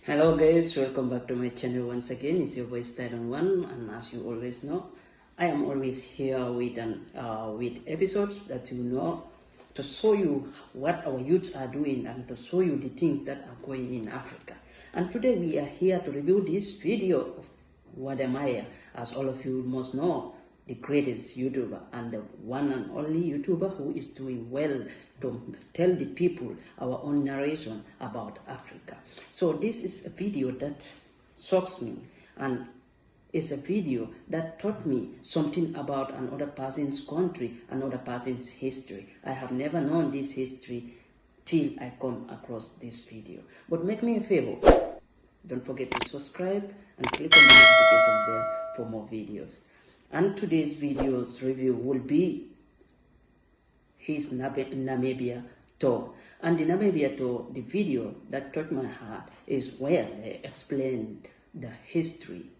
Hello guys, welcome back to my channel once again. It's your voice Titan One, and as you always know, I am always here with episodes that you know to show you what our youths are doing and to show you the things that are going in Africa. And today we are here to review this video of Wadamaya, as all of you must know, the greatest YouTuber and the one and only YouTuber who is doing well to tell the people our own narration about Africa. So this is a video that shocks me, and it's a video that taught me something about another person's country, another person's history. I have never known this history till I come across this video. But make me a favor, don't forget to subscribe and click on the notification bell for more videos. And today's video's review will be his Namibia tour. And the Namibia tour, the video that touched my heart, is where they explained the history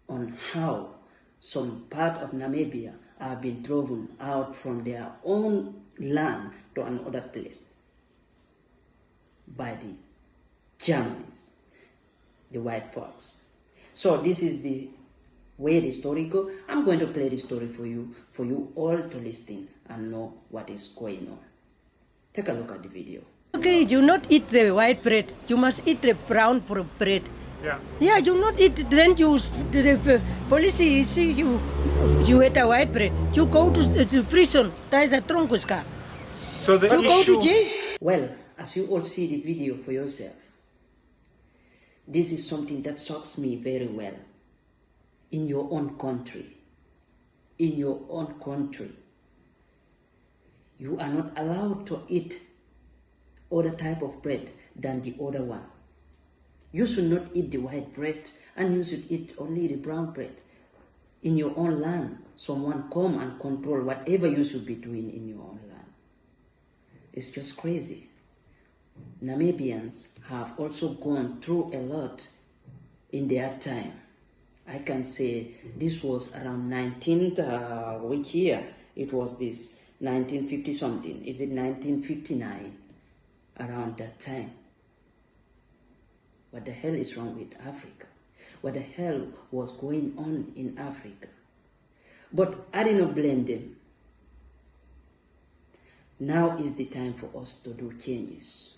on how some part of Namibia are being driven out from their own land to another place by the Germans, the white folks. So this is the where the story go. I'm going to play the story for you all to listen and know what is going on. Take a look at the video. Okay, you not eat the white bread. You must eat the brown bread. Yeah. Yeah, you not eat. Then the police see you eat a white bread. You go to prison. That is a tronkuska. So the You go to jail. Well, as you all see the video for yourself, this is something that shocks me very well. In your own country, you are not allowed to eat other type of bread than the other one. You should not eat the white bread, and you should eat only the brown bread. In your own land, someone come and control whatever you should be doing in your own land. It's just crazy. Namibians have also gone through a lot in their time. I can say this was around 19th, which year? It was this 1950 something. Is it 1959? Around that time. What the hell is wrong with Africa? What the hell was going on in Africa? But I did not blame them. Now is the time for us to do changes.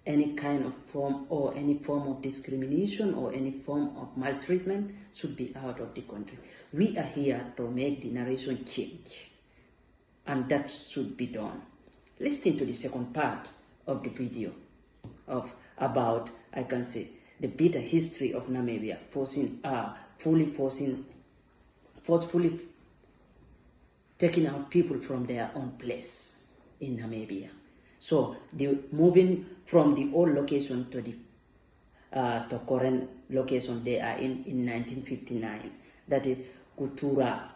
Any kind of form or any form of discrimination or any form of maltreatment should be out of the country. We are here to make the narration change, and that should be done. Listen to the second part of the video about, I can say, the bitter history of Namibia, forcefully taking out people from their own place in Namibia. So the moving from the old location to the current location they are in 1959. That is Katutura.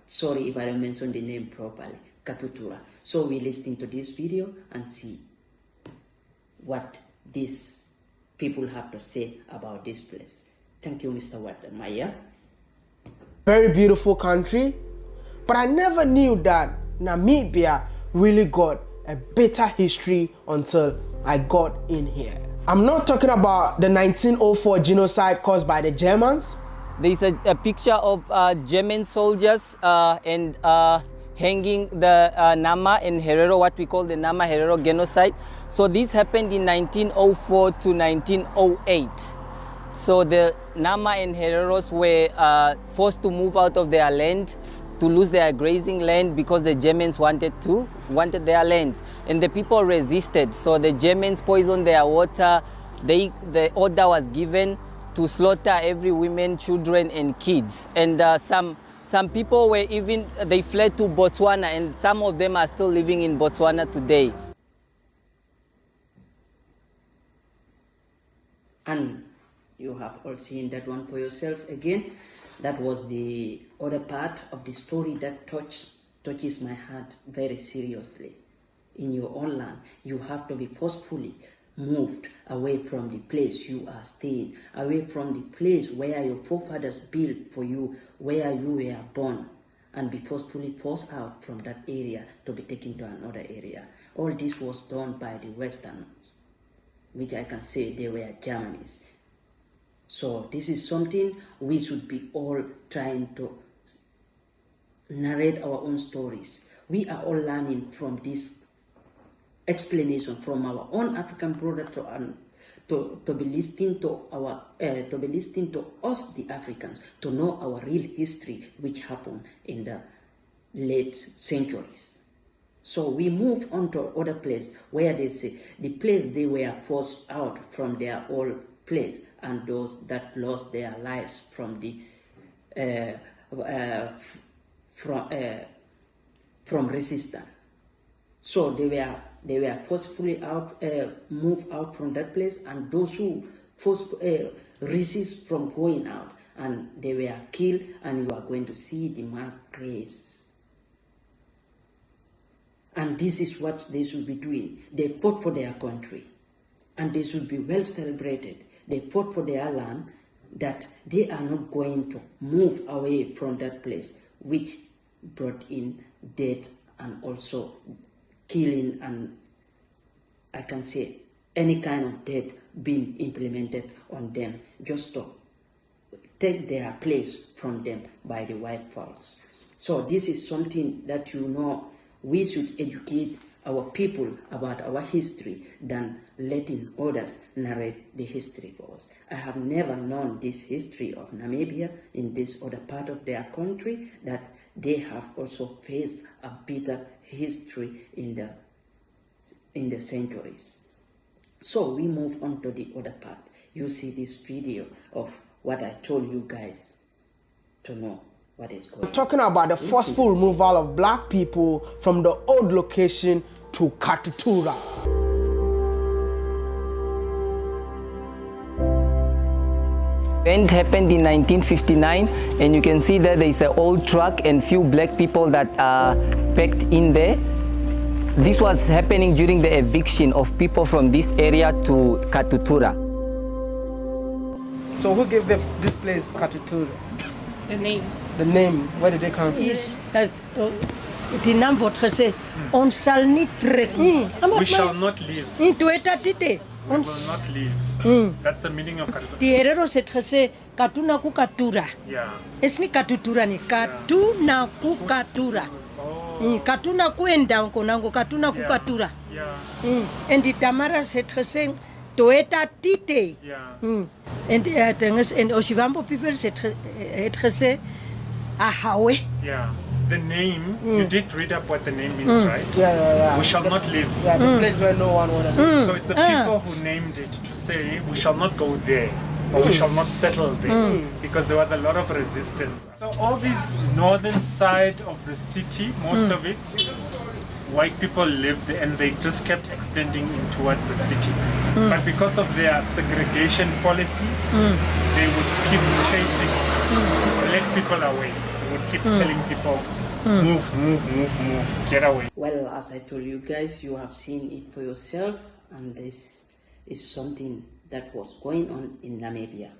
Sorry if I don't mention the name properly. Katutura. So we listen to this video and see what these people have to say about this place. Thank you, Mr. Wadamaya. Very beautiful country, but I never knew that Namibia really got a bitter history until I got in here. I'm not talking about the 1904 genocide caused by the Germans. There is a picture of German soldiers and hanging the Nama and Herero, what we call the Nama Herero genocide. So this happened in 1904 to 1908. So the Nama and Hereros were forced to move out of their land, to lose their grazing land, because the Germans wanted their lands, and the people resisted. So the Germans poisoned their water. The order was given to slaughter every women, children, and kids. And some people were they fled to Botswana, and some of them are still living in Botswana today. And you have all seen that one for yourself again. That was the other part of the story that touches my heart very seriously. In your own land, you have to be forcefully moved away from the place you are staying, away from the place where your forefathers built for you, where you were born, and be forcefully forced out from that area to be taken to another area. All this was done by the Westerners, which I can say they were Germans. So this is something we should be all trying to narrate our own stories. We are all learning from this explanation from our own African brother to be listening to us, the Africans, to know our real history, which happened in the late centuries. So we move on to other place where they say the place they were forced out from their old place, and those that lost their lives from the from resistance. So they were forcefully moved out from that place, and those who resist from going out, and they were killed, and you are going to see the mass graves. And this is what they should be doing. They fought for their country, and they should be well celebrated. They fought for their land, that they are not going to move away from that place, which brought in death and also killing, and I can say any kind of death being implemented on them, just to take their place from them by the white folks. So this is something that we should educate our people about our history than letting others narrate the history for us. I have never known this history of Namibia in this other part of their country, that they have also faced a bitter history in the centuries. So we move on to the other part. You see this video of what I told you guys to know what is going on. We're talking about the forceful removal of black people from the old location to Katutura. Event happened in 1959, and you can see that there is an old truck and few black people that are packed in there. This was happening during the eviction of people from this area to Katutura. So who gave them this place Katutura? The name. The name, where did they come from? Is that die naam wordt gezegd, ons zal niet trekken. We shall not leave. In Tuetatite. We will not leave. That's the meaning of Katutura. Die Hereros het gesê Katuna ku Katura. Yeah. Is nie Katutura nie, Katuna ku Katura. Katuna ku enda konango Katuna ku Katura. Yeah. En die Tamaras het gesê Tuetatite. Yeah. En Oshiwambo people het gesê Ahawe. Yeah. The name, you did read up what the name means, right? Yeah. We shall not live. Yeah, the place where no one wanted to live. So it's the people who named it to say we shall not go there, or we shall not settle there, because there was a lot of resistance. So all this northern side of the city, most of it, white people lived and they just kept extending in towards the city. But because of their segregation policy, they would keep chasing black people away. They would keep telling people, move, get away. Well, as I told you guys, you have seen it for yourself, and this is something that was going on in Namibia.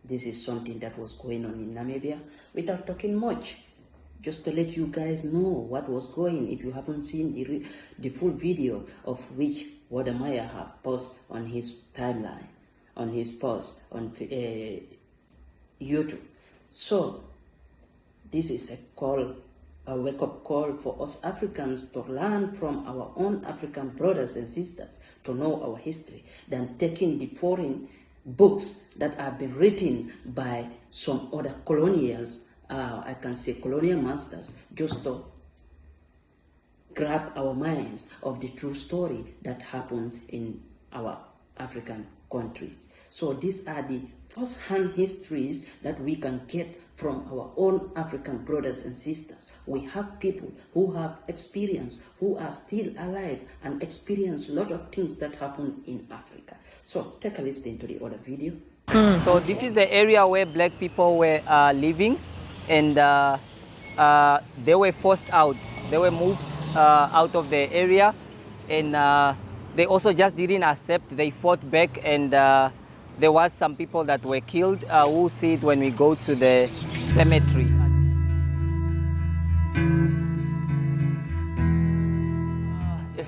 This is something that was going on in Namibia without talking much. Just to let you guys know what was going. If you haven't seen the full video of which Wadamaya have posted on his timeline, on his post on YouTube. So this is a wake-up call for us Africans to learn from our own African brothers and sisters, to know our history, than taking the foreign books that have been written by some other colonials, I can say colonial masters, just to grab our minds of the true story that happened in our African countries. So these are the first-hand histories that we can get from our own African brothers and sisters. We have people who have experience, who are still alive and experience a lot of things that happen in Africa. So take a listen to the other video. So this is the area where black people were living, and they were forced out. They were moved out of the area, and they also just didn't accept. They fought back, and there was some people that were killed. We'll see it when we go to the cemetery.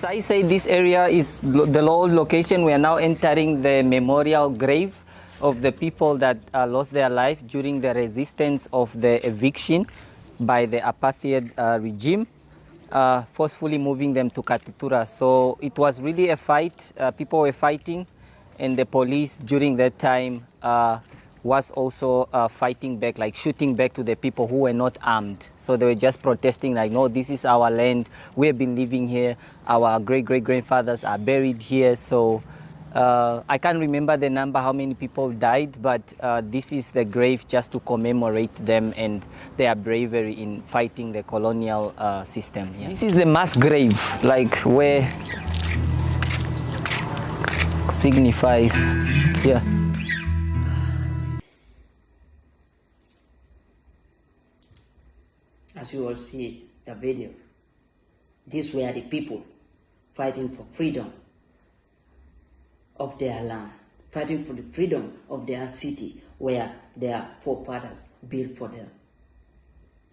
As I say, this area is the old location. We are now entering the memorial grave of the people that lost their life during the resistance of the eviction by the apartheid regime, forcefully moving them to Katutura. So it was really a fight. People were fighting, and the police during that time was also fighting back, like shooting back to the people who were not armed. So they were just protesting like, no, this is our land. We have been living here. Our great-great-grandfathers are buried here. So I can't remember the number, how many people died, but this is the grave just to commemorate them and their bravery in fighting the colonial system. Yeah. This is the mass grave, like where signifies, yeah. As you all see the video, these were the people fighting for freedom of their land, fighting for the freedom of their city where their forefathers built for them.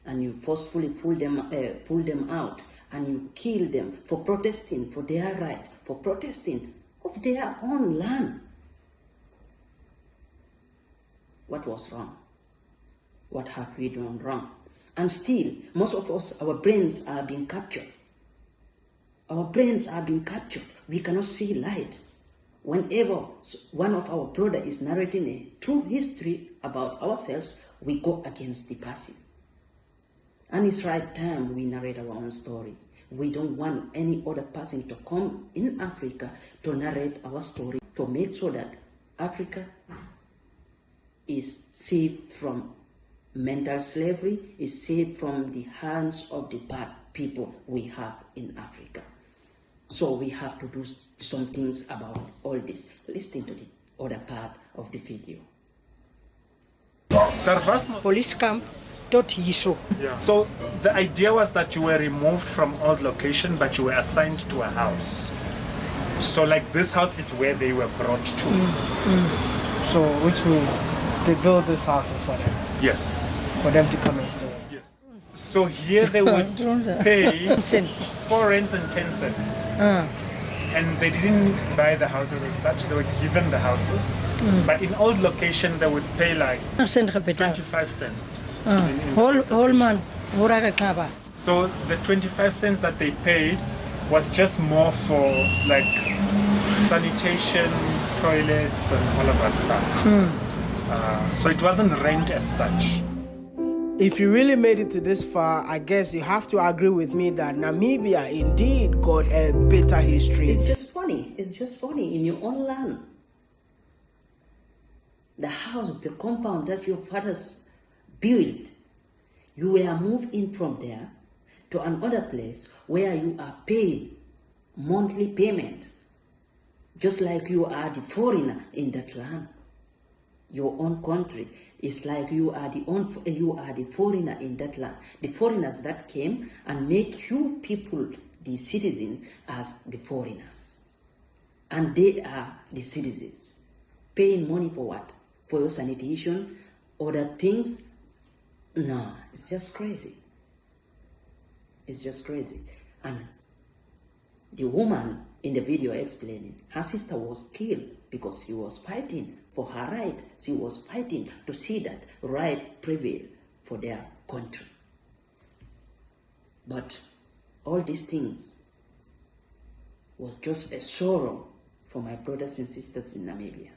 And you forcefully pull them out, and you kill them for protesting for their right, for protesting of their own land. What was wrong? What have we done wrong? And still, most of us, our brains are being captured. Our brains are being captured. We cannot see light. Whenever one of our brothers is narrating a true history about ourselves, we go against the person. And it's right time we narrate our own story. We don't want any other person to come in Africa to narrate our story, to make sure that Africa is saved from mental slavery, is saved from the hands of the bad people we have in Africa. So we have to do some things about all this. Listen to the other part of the video. Police camp tot hierso. Yeah. So the idea was that you were removed from old location, but you were assigned to a house. So like this house is where they were brought to. So which means they build these houses for them. Yes. For them to come and stay. Yes. So here they would pay 4 rands and 10 cents. And they didn't buy the houses as such, they were given the houses. But in old location they would pay like 25 cents. Whole man, So the 25 cents that they paid was just more for like sanitation, toilets and all of that stuff. So it wasn't rent as such. If you really made it to this far, I guess you have to agree with me that Namibia indeed got a bitter history. It's just funny. It's just funny in your own land. The house, the compound that your fathers built, you were moved in from there to another place where you are paying monthly payment, just like you are the foreigner in that land. Your own country is like you are the foreigner in that land. The foreigners that came and make you people, the citizens, as the foreigners. And they are the citizens. Paying money for what? For your sanitation, other things? No, it's just crazy. It's just crazy. And the woman in the video explaining, her sister was killed because she was fighting for her right. She was fighting to see that right prevail for their country. But all these things was just a sorrow for my brothers and sisters in Namibia.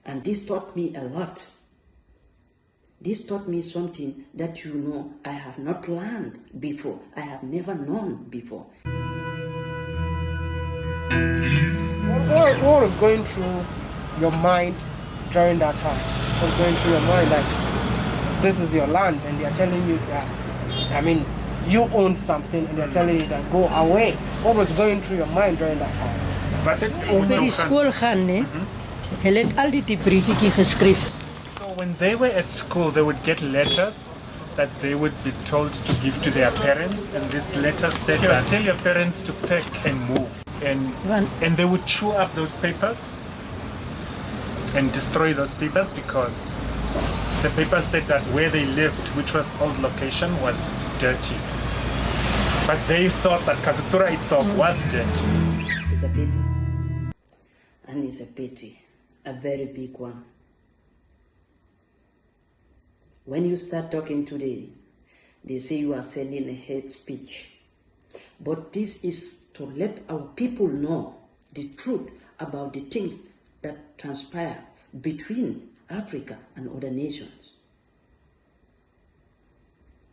And this taught me a lot. This taught me something that I have not learned before. I have never known before. What was going through your mind during that time? What was going through your mind like, this is your land and they're telling you that, you own something and they're telling you that go away. What was going through your mind during that time? By die skool gaan, né? Hulle het altyd die briefietjie geskryf. So when they were at school, they would get letters that they would be told to give to their parents, and this letter said that tell your parents to pack and move. And they would chew up those papers and destroy those papers because the paper said that where they lived, which was old location, was dirty. But But they thought that Kavitura itself was dead. It's a pity. And it's a pity. A very big one. When you start talking today, they say you are sending a hate speech. But this is to let our people know the truth about the things that transpire between Africa and other nations.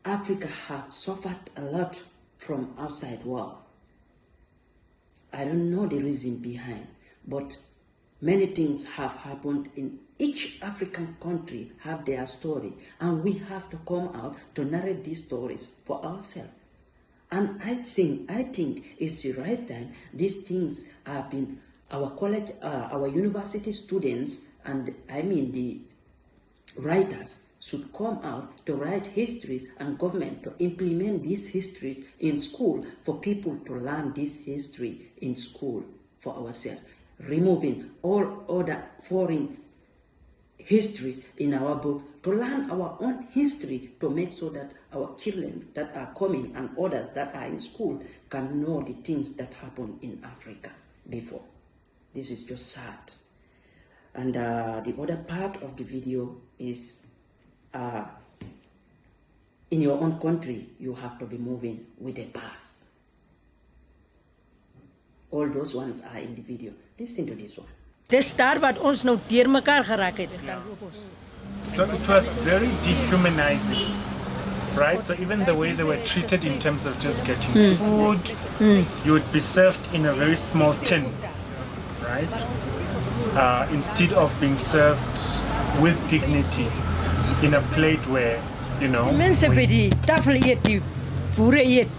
Africa has suffered a lot from outside world. I don't know the reason behind, but many things have happened in each African country, have their story, and we have to come out to narrate these stories for ourselves. And I think it's the right time. These things have been our college, our university students, and I mean the writers should come out to write histories, and government to implement these histories in school for people to learn this history in school for ourselves, removing all other foreign histories in our books, to learn our own history, to make sure that our children that are coming and others that are in school can know the things that happened in Africa before. This is just sad. And the other part of the video is in your own country, you have to be moving with a pass. All those ones are in the video. Listen to this one. Dis daar wat ons nou deur mekaar geraak het. So it was very dehumanizing, right? So even the way they were treated in terms of just getting food, you would be served in a very small tin, right? Instead of being served with dignity in a plate where, you know, Mense by die tafel eet, die boere eet.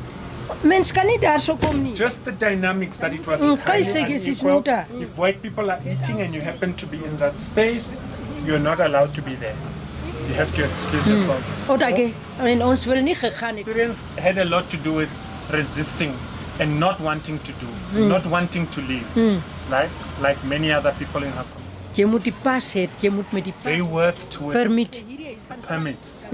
Mens kan nie daar so kom nie. just the dynamics that it was Kijk, highly is unequal. nota. If white people are eating and you happen to be in that space, you're not allowed to be there. You have to excuse yourself. Otage, en ons wil nie gegaan het. Experience had a lot to do with resisting and not wanting to do, not wanting to leave, right? Like many other people in Hong Kong. Jy moet die pas hê, jy moet met die They pas worked with permit. permits.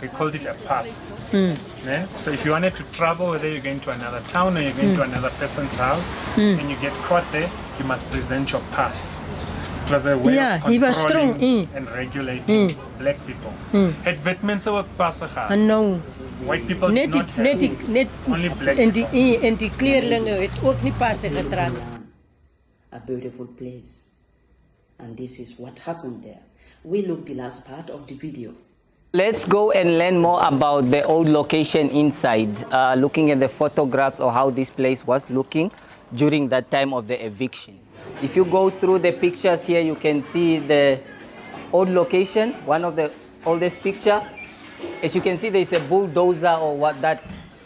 They called it a pass. Yeah? So if you wanted to travel, whether you're going to another town or you're going to another person's house, and you get caught there, you must present your pass. It was a way of he was strong, controlling and regulating black people. Het wit mense ook passe gehad. En nou White people net did die not have net die those. net Only black en die people. en die kleerlinge het ook nie passe gedra nie. A beautiful place. And this is what happened there. We look the last part of the video. Let's go and learn more about the old location inside, looking at the photographs of how this place was looking during that time of the eviction. If you go through the pictures here, you can see the old location, one of the oldest picture. As you can see, there is a bulldozer or what that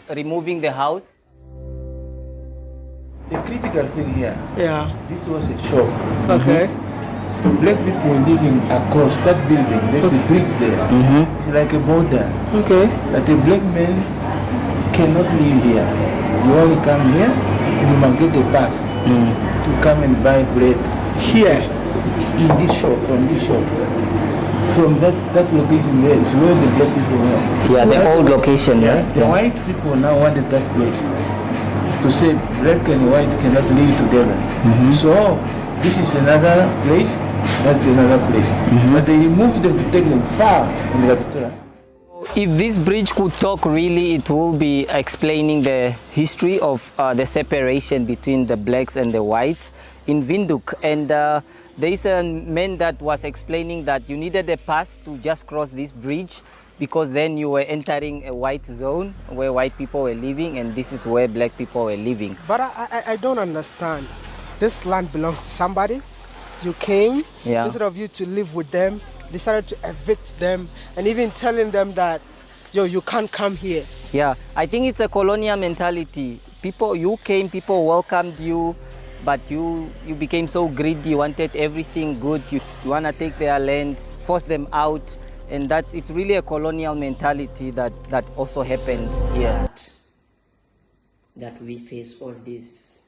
removing the house. The critical thing here, Yeah. this was a shop. Okay. Black people living across that building, there's a bridge there. It's like a border. Okay. That a black man cannot live here. You only come here and you must get a pass to come and buy bread Here. in this shop, from this shop. From that location there is where the black people were. Yeah, the old location, Yeah, right? the white people now wanted that place to say black and white cannot live together. So this is another place, that's another place. But they removed them to take them far in the Capitol. If this bridge could talk, really, it will be explaining the history of the separation between the blacks and the whites in Windhoek. And there is a man that was explaining that you needed a pass to just cross this bridge, because then you were entering a white zone where white people were living, and this is where black people were living. But I don't understand. This land belongs to somebody. You came, Yeah. instead of you to live with them, decided to evict them and even telling them that, yo, you can't come here. Yeah, I think it's a colonial mentality. You came, people welcomed you, but you became so greedy, you wanted everything good, you want to take their land, force them out, and it's really a colonial mentality that also happens here. That we face all this.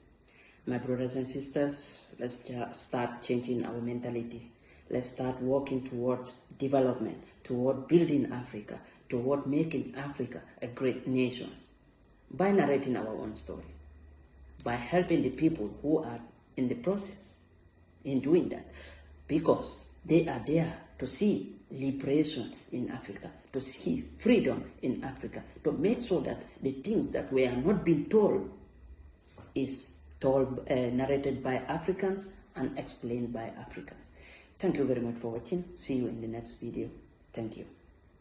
My brothers and sisters, let's start changing our mentality. Let's start working toward development, toward building Africa, toward making Africa a great nation. by narrating our own story, by helping the people who are in the process in doing that, because they are there to see liberation in Africa, to see freedom in Africa, to make sure that the things that we are not being told is told, narrated by Africans and explained by Africans. Thank you very much for watching. See you in the next video. Thank you.